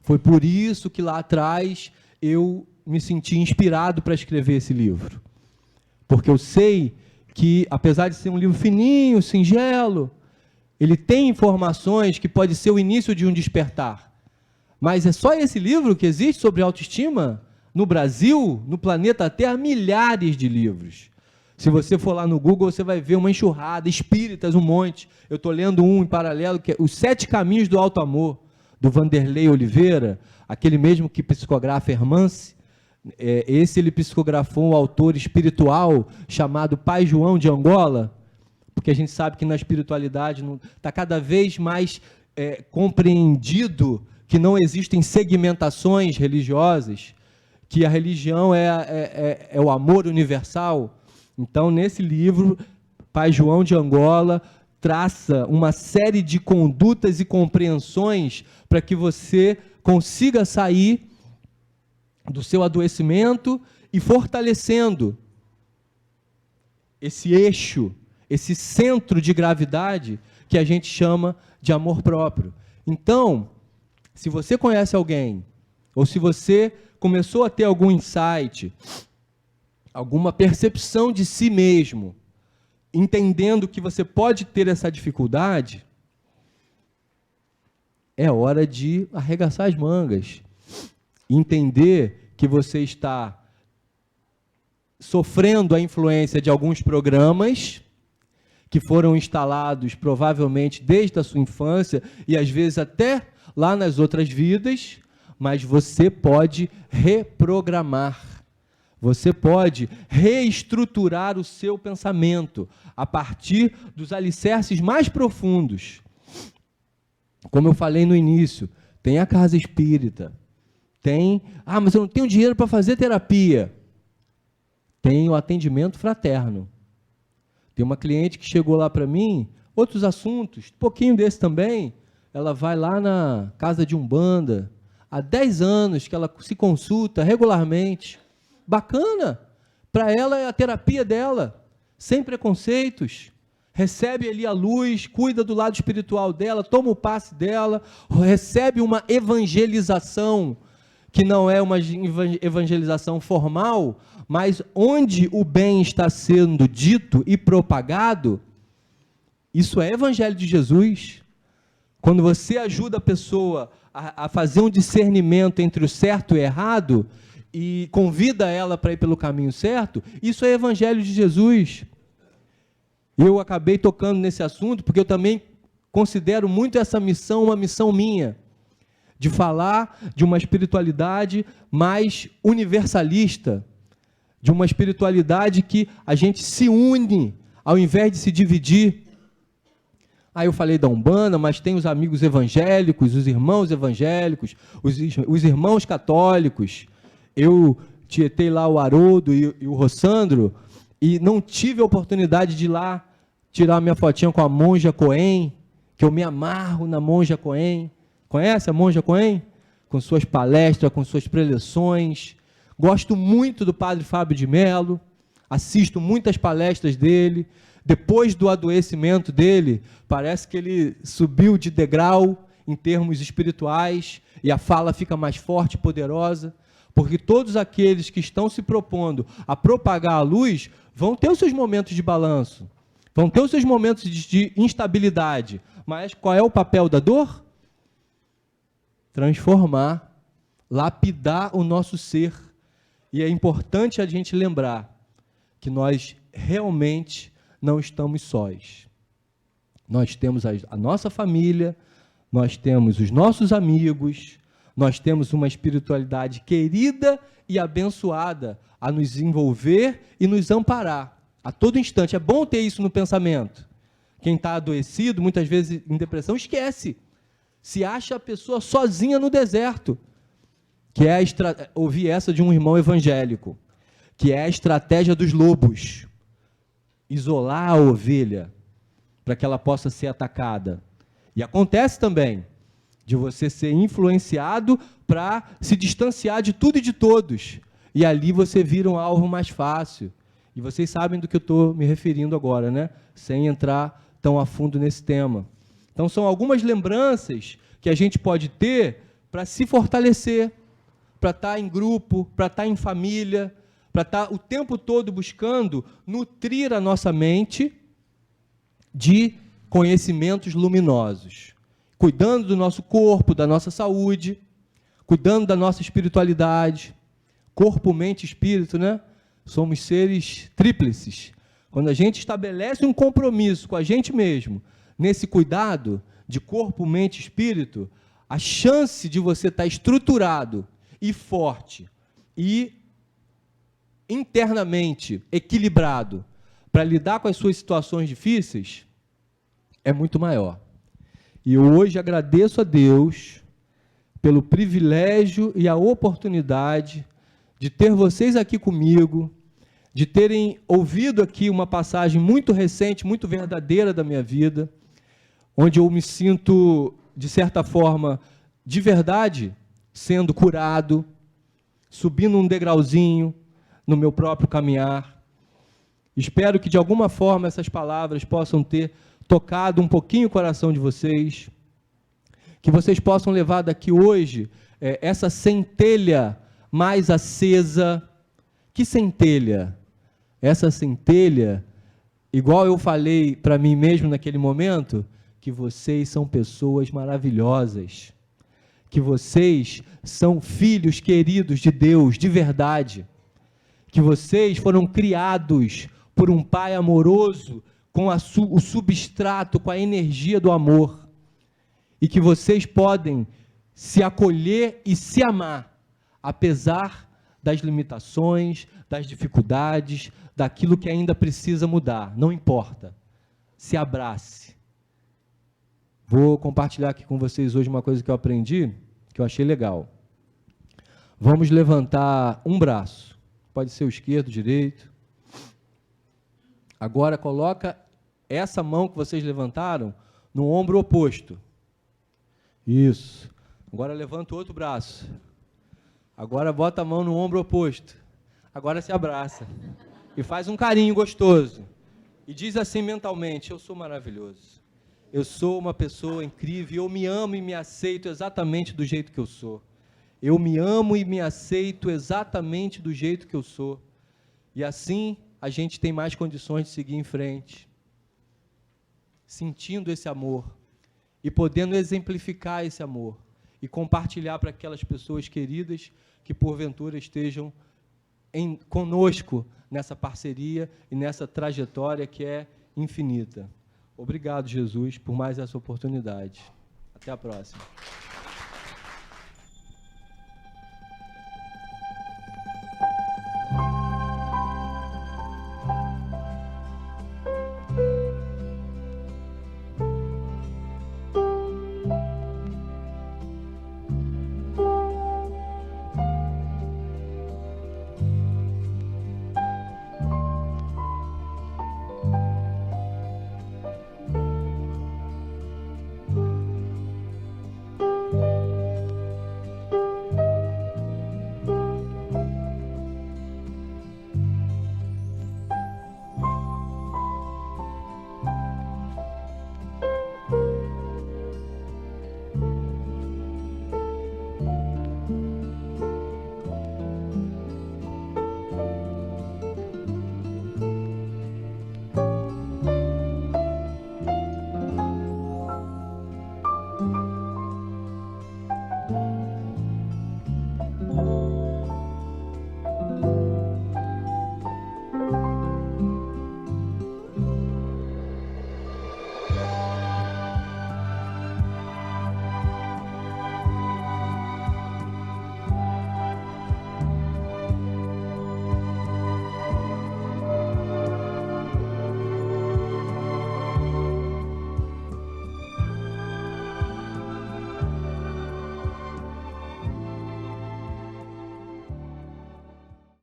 Foi por isso que lá atrás eu me senti inspirado para escrever esse livro. Porque eu sei que, apesar de ser um livro fininho, singelo, ele tem informações que pode ser o início de um despertar. Mas é só esse livro que existe sobre autoestima? No Brasil, no planeta Terra, milhares de livros. Se você for lá no Google, você vai ver uma enxurrada, espíritas, um monte. Eu estou lendo um em paralelo, que é Os 7 Caminhos do Alto Amor, do Vanderlei Oliveira, aquele mesmo que psicografa Hermance. Esse ele psicografou um autor espiritual chamado Pai João de Angola, porque a gente sabe que na espiritualidade está cada vez mais compreendido que não existem segmentações religiosas, que a religião é o amor universal. Então, nesse livro, Pai João de Angola traça uma série de condutas e compreensões para que você consiga sair do seu adoecimento e fortalecendo esse eixo, esse centro de gravidade que a gente chama de amor próprio. Então, se você conhece alguém, ou se você começou a ter algum insight, alguma percepção de si mesmo, entendendo que você pode ter essa dificuldade, é hora de arregaçar as mangas, entender que você está sofrendo a influência de alguns programas que foram instalados provavelmente desde a sua infância e às vezes até lá nas outras vidas, mas você pode reprogramar. Você pode reestruturar o seu pensamento a partir dos alicerces mais profundos. Como eu falei no início, tem a casa espírita, mas eu não tenho dinheiro para fazer terapia. Tem o atendimento fraterno. Tem uma cliente que chegou lá para mim, outros assuntos, um pouquinho desse também, ela vai lá na casa de Umbanda, há 10 anos que ela se consulta regularmente. Bacana, para ela é a terapia dela, sem preconceitos, recebe ali a luz, cuida do lado espiritual dela, toma o passe dela, recebe uma evangelização, que não é uma evangelização formal, mas onde o bem está sendo dito e propagado, isso é evangelho de Jesus. Quando você ajuda a pessoa a fazer um discernimento entre o certo e o errado, e convida ela para ir pelo caminho certo, isso é evangelho de Jesus. Eu acabei tocando nesse assunto, porque eu também considero muito essa missão uma missão minha, de falar de uma espiritualidade mais universalista, de uma espiritualidade que a gente se une, ao invés de se dividir. Aí eu falei da Umbanda, mas tem os amigos evangélicos, os irmãos evangélicos, os irmãos católicos. Eu tietei lá o Haroldo e o Rossandro, e não tive a oportunidade de ir lá tirar minha fotinha com a Monja Coen, que eu me amarro na Monja Coen. Conhece a Monja Coen? Com suas palestras, com suas preleções. Gosto muito do Padre Fábio de Mello, assisto muitas palestras dele. Depois do adoecimento dele, parece que ele subiu de degrau em termos espirituais, e a fala fica mais forte e poderosa, porque todos aqueles que estão se propondo a propagar a luz vão ter os seus momentos de balanço, vão ter os seus momentos de instabilidade. Mas qual é o papel da dor? Transformar, lapidar o nosso ser. E é importante a gente lembrar que nós realmente não estamos sós. Nós temos a nossa família, nós temos os nossos amigos, nós temos uma espiritualidade querida e abençoada a nos envolver e nos amparar a todo instante. É bom ter isso no pensamento. Quem está adoecido, muitas vezes em depressão, esquece. Se acha a pessoa sozinha no deserto. Que é ouvi essa de um irmão evangélico, que é a estratégia dos lobos. Isolar a ovelha para que ela possa ser atacada. E acontece também de você ser influenciado para se distanciar de tudo e de todos. E ali você vira um alvo mais fácil. E vocês sabem do que eu estou me referindo agora, né? Sem entrar tão a fundo nesse tema. Então, são algumas lembranças que a gente pode ter para se fortalecer, para estar em grupo, para estar em família, para estar o tempo todo buscando nutrir a nossa mente de conhecimentos luminosos, cuidando do nosso corpo, da nossa saúde, cuidando da nossa espiritualidade, corpo, mente e espírito, né? Somos seres tríplices. Quando a gente estabelece um compromisso com a gente mesmo, nesse cuidado de corpo, mente e espírito, a chance de você estar estruturado e forte e internamente equilibrado para lidar com as suas situações difíceis é muito maior. E eu hoje agradeço a Deus pelo privilégio e a oportunidade de ter vocês aqui comigo, de terem ouvido aqui uma passagem muito recente, muito verdadeira da minha vida, onde eu me sinto, de certa forma, de verdade, sendo curado, subindo um degrauzinho no meu próprio caminhar. Espero que, de alguma forma, essas palavras possam ter tocado um pouquinho o coração de vocês, que vocês possam levar daqui hoje essa centelha mais acesa. Que centelha? Essa centelha, igual eu falei para mim mesmo naquele momento, que vocês são pessoas maravilhosas, que vocês são filhos queridos de Deus, de verdade, que vocês foram criados por um Pai amoroso, com o substrato, com a energia do amor, e que vocês podem se acolher e se amar, apesar das limitações, das dificuldades, daquilo que ainda precisa mudar, não importa, se abrace. Vou compartilhar aqui com vocês hoje uma coisa que eu aprendi, que eu achei legal. Vamos levantar um braço, pode ser o esquerdo, o direito. Agora coloca essa mão que vocês levantaram no ombro oposto. Isso. Agora levanta o outro braço. Agora bota a mão no ombro oposto. Agora se abraça. E faz um carinho gostoso. E diz assim mentalmente: eu sou maravilhoso. Eu sou uma pessoa incrível. Eu me amo e me aceito exatamente do jeito que eu sou. Eu me amo e me aceito exatamente do jeito que eu sou. E assim a gente tem mais condições de seguir em frente, sentindo esse amor e podendo exemplificar esse amor e compartilhar para aquelas pessoas queridas que porventura estejam conosco nessa parceria e nessa trajetória que é infinita. Obrigado, Jesus, por mais essa oportunidade. Até a próxima.